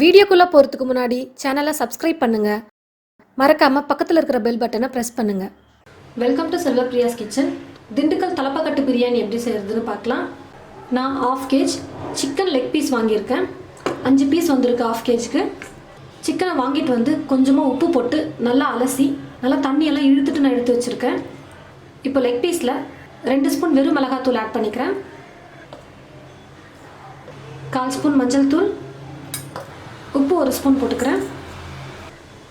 வீடியோக்குள்ளே போகிறதுக்கு முன்னாடி சேனலை சப்ஸ்கிரைப் பண்ணுங்கள். மறக்காமல் பக்கத்தில் இருக்கிற பெல் பட்டனை ப்ரெஸ் பண்ணுங்கள். Welcome to Selvapriya's kitchen. Dindigul Thalappakatti biryani எப்படி செய்கிறதுன்னு பார்க்கலாம். நான் 1/2 kg சிக்கன் லெக் பீஸ் வாங்கியிருக்கேன். 5 பீஸ் வந்திருக்கு 1/2 kgக்கு. சிக்கனை வாங்கிட்டு வந்து கொஞ்சமாக உப்பு போட்டு நல்லா அலசி நல்லா தண்ணியெல்லாம் இழுத்துட்டு நான் எடுத்து வச்சுருக்கேன். இப்போ லெக் பீஸில் 2 ஸ்பூன் வெறும் மிளகாத்தூள் ஆட் பண்ணிக்கிறேன். 1/4 ஸ்பூன் மஞ்சள் தூள், உப்பு 1 ஸ்பூன் போட்டுக்கிறேன்.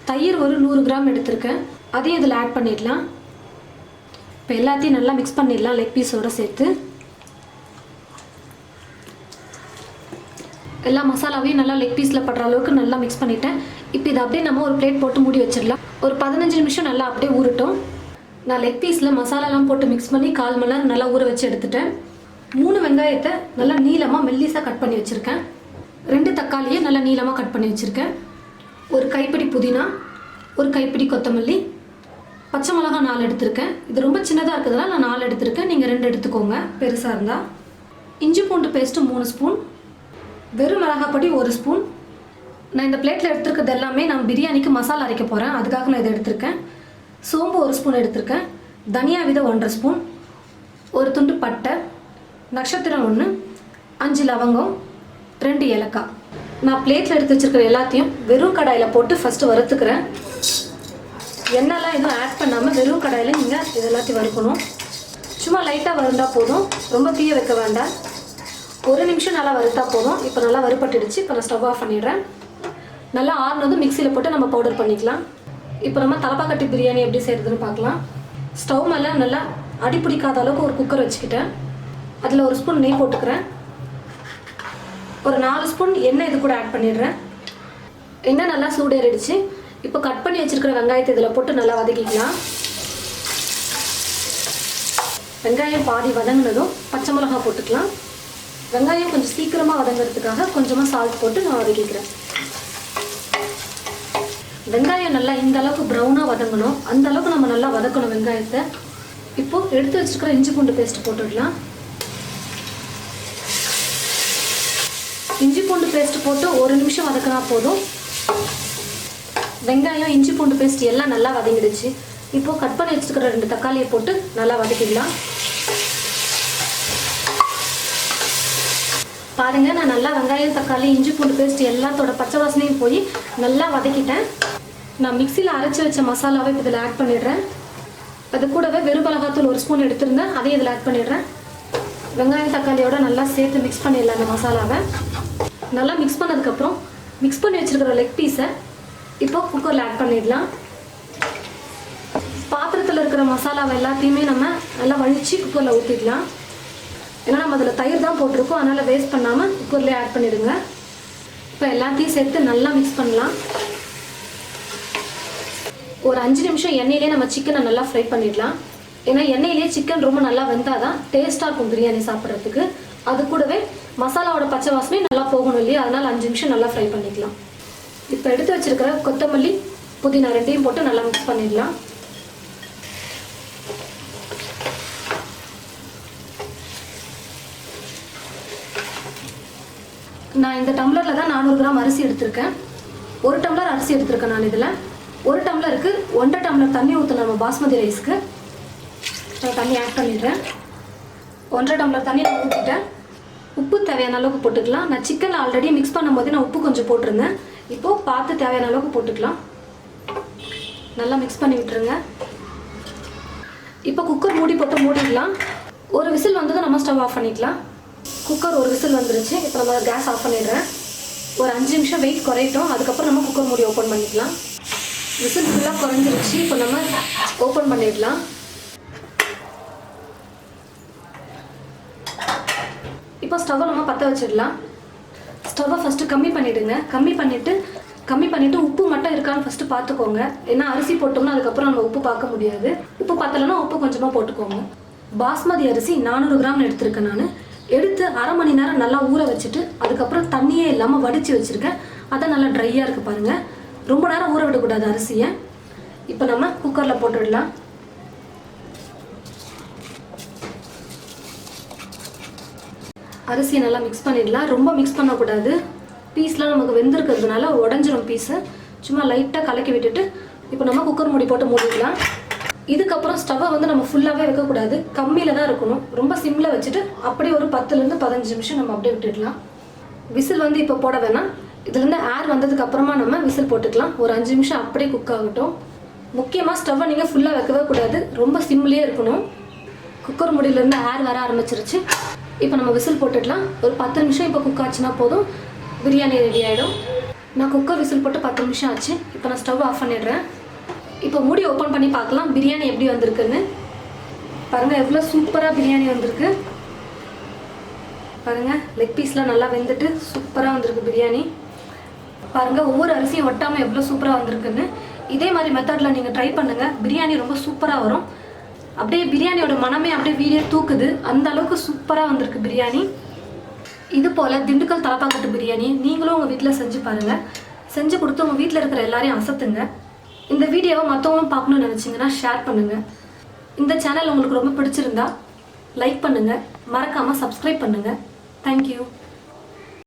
தயிர் ஒரு 100 கிராம் எடுத்திருக்கேன், அதையும் இதில் ஆட் பண்ணிடலாம். இப்போ எல்லாத்தையும் நல்லா மிக்ஸ் பண்ணிடலாம் லெக் பீஸோடு சேர்த்து. எல்லா மசாலாவையும் நல்லா லெக் பீஸில் படுற அளவுக்கு நல்லா மிக்ஸ் பண்ணிட்டேன். இப்போ இதை அப்படியே நம்ம ஒரு பிளேட் போட்டு மூடி வச்சிடலாம். ஒரு 15 நிமிஷம் நல்லா அப்படியே ஊறட்டும். நான் லெக் பீஸில் மசாலாலாம் போட்டு மிக்ஸ் பண்ணி 1/4 மணி நேரம் நல்லா ஊற வச்சு எடுத்துட்டேன். 3 வெங்காயத்தை நல்லா நீளமாக மெல்லிஸாக கட் பண்ணி வச்சுருக்கேன். 2 தக்காளியை நல்லா நீளமாக கட் பண்ணி வச்சுருக்கேன். ஒரு கைப்பிடி புதினா, ஒரு கைப்பிடி கொத்தமல்லி, பச்சை மிளகா 4 எடுத்திருக்கேன். இது ரொம்ப சின்னதாக இருக்கிறதுனால நான் 4 எடுத்திருக்கேன், நீங்கள் 2 எடுத்துக்கோங்க பெருசாக இருந்தால். இஞ்சி பூண்டு பேஸ்ட்டு 3 ஸ்பூன், வெறும் மிளகாப்பொடி 1 ஸ்பூன். நான் இந்த பிளேட்டில் எடுத்துருக்கிறது எல்லாமே நான் பிரியாணிக்கு மசாலா அரைக்க போகிறேன், அதுக்காக நான் இதை எடுத்திருக்கேன். சோம்பு 1 ஸ்பூன் எடுத்திருக்கேன். தனியா விதை 1/2 ஸ்பூன், ஒரு துண்டு பட்டை, நட்சத்திரம் 1, 5 லவங்கம், 2 ஏலக்காய். நான் பிளேட்டில் எடுத்து வச்சுருக்கிற எல்லாத்தையும் வெறும் கடாயில் போட்டு ஃபஸ்ட்டு வறுத்துக்கிறேன். எண்ணெய்லாம் எதுவும் ஆட் பண்ணாமல் வெறும் கடாயில் நீங்கள் இது எல்லாத்தையும் வறுக்கணும். சும்மா லைட்டாக வறுந்தால் போதும், ரொம்ப தீய வைக்க வேண்டாம். 1 நிமிஷம் நல்லா வறுத்தா போதும். இப்போ நல்லா வறுப்பட்டுடுச்சு. இப்போ நான் ஸ்டவ் ஆஃப் பண்ணிடுறேன். நல்லா ஆறுனதும் மிக்சியில் போட்டு நம்ம பவுடர் பண்ணிக்கலாம். இப்போ நம்ம தலப்பாக்கட்டி பிரியாணி எப்படி செய்கிறதுன்னு பார்க்கலாம். ஸ்டவ் மேலே நல்லா அடி பிடிக்காத அளவுக்கு ஒரு குக்கர் வச்சுக்கிட்டேன். அதில் 1 ஸ்பூன் நெய் போட்டுக்கிறேன். ஒரு 4 ஸ்பூன் எண்ணெய் இது கூட ஆட் பண்ணிடுறேன். எண்ணெய் நல்லா சூடேறிடுச்சு. இப்போ கட் பண்ணி வச்சுருக்கிற வெங்காயத்தை இதில் போட்டு நல்லா வதக்கிக்கலாம். வெங்காயம் பாதி வதங்கினதும் பச்சை மிளகா போட்டுக்கலாம். வெங்காயம் கொஞ்சம் சீக்கிரமாக வதங்கிறதுக்காக கொஞ்சமாக சால்ட் போட்டு நான் வதக்கிக்கிறேன். வெங்காயம் நல்லா இந்த அளவுக்கு ப்ரௌனாக வதங்கணும், அந்த அளவுக்கு நம்ம நல்லா வதக்கணும் வெங்காயத்தை. இப்போது எடுத்து வச்சுருக்கிற இஞ்சி பூண்டு பேஸ்ட் போட்டுடலாம். இஞ்சி பூண்டு பேஸ்ட் போட்டு 1 நிமிஷம் வதக்கினா போதும். வெங்காயம் இஞ்சி பூண்டு பேஸ்ட் எல்லாம் நல்லா வதங்கிடுச்சு. இப்போது கட் பண்ணி வச்சுருக்கிற 2 தக்காளியை போட்டு நல்லா வதக்கிடலாம். பாருங்கள், நான் நல்லா வெங்காயம் தக்காளி இஞ்சி பூண்டு பேஸ்ட் எல்லாத்தோட பச்சை வாசனையும் போய் நல்லா வதக்கிட்டேன். நான் மிக்சியில் அரைச்சி வச்ச மசாலாவை இப்போ இதில் ஆட் பண்ணிடுறேன். அது கூடவே வெறும் மிளகாத்தூள் 1 ஸ்பூன் எடுத்துருந்தேன், அதையும் இதில் ஆட் பண்ணிடுறேன். வெங்காயம் தக்காளியோட நல்லா சேர்த்து மிக்ஸ் பண்ணிடலாம். அந்த மசாலாவை நல்லா மிக்ஸ் பண்ணதுக்கப்புறம் மிக்ஸ் பண்ணி வச்சுருக்கிற லெக் பீஸை இப்போ குக்கரில் ஆட் பண்ணிடலாம். பாத்திரத்தில் இருக்கிற மசாலாவை எல்லாத்தையுமே நம்ம நல்லா வழித்து குக்கரில் ஊற்றிடலாம். ஏன்னா நம்ம அதில் தயிர் தான் போட்டிருக்கோம், அதனால் வேஸ்ட் பண்ணாமல் குக்கர்லேயே ஆட் பண்ணிவிடுங்க. இப்போ எல்லாத்தையும் சேர்த்து நல்லா மிக்ஸ் பண்ணலாம். ஒரு 5 நிமிஷம் எண்ணெயிலே நம்ம சிக்கனை நல்லா ஃப்ரை பண்ணிடலாம். ஏன்னா எண்ணெயிலே சிக்கன் ரொம்ப நல்லா வெந்தால் தான் டேஸ்ட்டாக இருக்கும் பிரியாணி சாப்பிட்றதுக்கு. அது கூடவே மசாலாவோட பச்சை வாசனை நல்லா போகணும் இல்லையா, அதனால் 5 நிமிஷம் நல்லா ஃப்ரை பண்ணிக்கலாம். இப்போ எடுத்து வச்சுருக்கிற கொத்தமல்லி புதினா 2யும் போட்டு நல்லா மிக்ஸ் பண்ணிடலாம். நான் இந்த டம்ளரில் தான் 400 கிராம் அரிசி எடுத்திருக்கேன். 1 டம்ளர் அரிசி எடுத்திருக்கேன் நான். இதில் 1 டம்ளருக்கு 1.5 டம்ளர் தண்ணி ஊற்றணும். நம்ம பாஸ்மதி ரைஸ்க்கு தண்ணி ஆட் பண்ணிடுறேன். 1.5 டம்ளர் தண்ணி நான் ஊற்றிட்டேன். உப்பு தேவையான அளவுக்கு போட்டுக்கலாம். நான் சிக்கனில் ஆல்ரெடி மிக்ஸ் பண்ணும்போது நான் உப்பு கொஞ்சம் போட்டிருந்தேன். இப்போது பார்த்து தேவையான அளவுக்கு போட்டுக்கலாம். நல்லா மிக்ஸ் பண்ணி விட்டுருங்க. இப்போ குக்கர் மூடி போட்டு மூடிடலாம். ஒரு விசில் வந்ததும் நம்ம ஸ்டவ் ஆஃப் பண்ணிக்கலாம். குக்கர் ஒரு விசில் வந்துருச்சு. இப்போ நம்ம கேஸ் ஆஃப் பண்ணிடுறேன். ஒரு 5 நிமிஷம் வெயிட் குறையட்டும், அதுக்கப்புறம் நம்ம குக்கர் மூடி ஓப்பன் பண்ணிக்கலாம். விசில் ஃபுல்லாக குறைஞ்சிருச்சு. இப்போ நம்ம ஓப்பன் பண்ணிடலாம். இப்போ ஸ்டவ்வை நம்ம பற்ற வச்சிடலாம். ஸ்டவ்வை ஃபஸ்ட்டு கம்மி பண்ணிவிடுங்க. கம்மி பண்ணிவிட்டு உப்பு மட்டும் இருக்கான்னு ஃபஸ்ட்டு பார்த்துக்கோங்க. ஏன்னா அரிசி போட்டோம்னா அதுக்கப்புறம் நம்ம உப்பு பார்க்க முடியாது. உப்பு பார்த்தலைன்னா உப்பு கொஞ்சமாக போட்டுக்கோங்க. பாஸ்மதி அரிசி 400 கிராம் எடுத்திருக்கேன் நான். எடுத்து 1/2 மணி நேரம் நல்லா ஊற வச்சுட்டு அதுக்கப்புறம் தண்ணியே இல்லாமல் வடித்து வச்சுருக்கேன். அதை நல்லா ட்ரையாக இருக்குது பாருங்கள். ரொம்ப நேரம் ஊற விடக்கூடாது அரிசியை. இப்போ நம்ம குக்கரில் போட்டுடலாம். அரிசியை நல்லா மிக்ஸ் பண்ணிடலாம். ரொம்ப மிக்ஸ் பண்ணக்கூடாது. பீஸ்லாம் நமக்கு வெந்திருக்கிறதுனால உடஞ்சிரும் பீஸு. சும்மா லைட்டாக கலக்கி விட்டுட்டு இப்போ நம்ம குக்கர் மூடி போட்டு மூடிக்கலாம். இதுக்கப்புறம் ஸ்டவ்வை வந்து நம்ம ஃபுல்லாகவே வைக்கக்கூடாது, கம்மியில் தான் இருக்கணும். ரொம்ப சிம்மில் வச்சுட்டு அப்படியே ஒரு 10லேருந்து 15 நிமிஷம் நம்ம அப்படியே விட்டுடலாம். விசில் வந்து இப்போ போட வேணாம், இதுலேருந்து ஏர் வந்ததுக்கு அப்புறமா நம்ம விசில் போட்டுக்கலாம். ஒரு 5 நிமிஷம் அப்படியே குக் ஆகட்டும். முக்கியமாக ஸ்டவ்வை நீங்கள் ஃபுல்லாக வைக்கவே கூடாது, ரொம்ப சிம்லேயே இருக்கணும். குக்கர் மூடியிலேருந்து ஏர் வர ஆரம்பிச்சிருச்சு. இப்போ நம்ம விசில் போட்டுடலாம். ஒரு 10 நிமிஷம் இப்போ குக் ஆச்சுன்னா போதும், பிரியாணி ரெடி ஆகிடும். நான் குக்கர் விசில் போட்டு 10 நிமிஷம் ஆச்சு. இப்போ நான் ஸ்டவ் ஆஃப் பண்ணிடுறேன். இப்போ மூடி ஓப்பன் பண்ணி பார்க்கலாம் பிரியாணி எப்படி வந்திருக்குன்னு. பாருங்கள் எவ்வளோ சூப்பராக பிரியாணி வந்திருக்கு. பாருங்கள் லெக் பீஸ்லாம் நல்லா வெந்துட்டு சூப்பராக வந்திருக்கு பிரியாணி. பாருங்கள் ஒவ்வொரு அரிசியும் ஒட்டாமல் எவ்வளோ சூப்பராக வந்திருக்குன்னு. இதே மாதிரி மெத்தடில் நீங்கள் ட்ரை பண்ணுங்கள், பிரியாணி ரொம்ப சூப்பராக வரும். அப்படியே பிரியாணியோட மனமே அப்படியே வீடியோ தூக்குது, அந்த அளவுக்கு சூப்பராக வந்திருக்கு பிரியாணி. இது போல் திண்டுக்கல் தலப்பாக்கட்டு பிரியாணி நீங்களும் உங்கள் வீட்டில் செஞ்சு பாருங்கள். செஞ்சு கொடுத்து உங்கள் வீட்டில் இருக்கிற எல்லாரையும் அசத்துங்க. இந்த வீடியோவை மற்றவங்களும் பார்க்கணுன்னு நினச்சிங்கன்னா ஷேர் பண்ணுங்கள். இந்த சேனல் உங்களுக்கு ரொம்ப பிடிச்சிருந்தா லைக் பண்ணுங்கள், மறக்காமல் சப்ஸ்கிரைப் பண்ணுங்கள். தேங்க்யூ.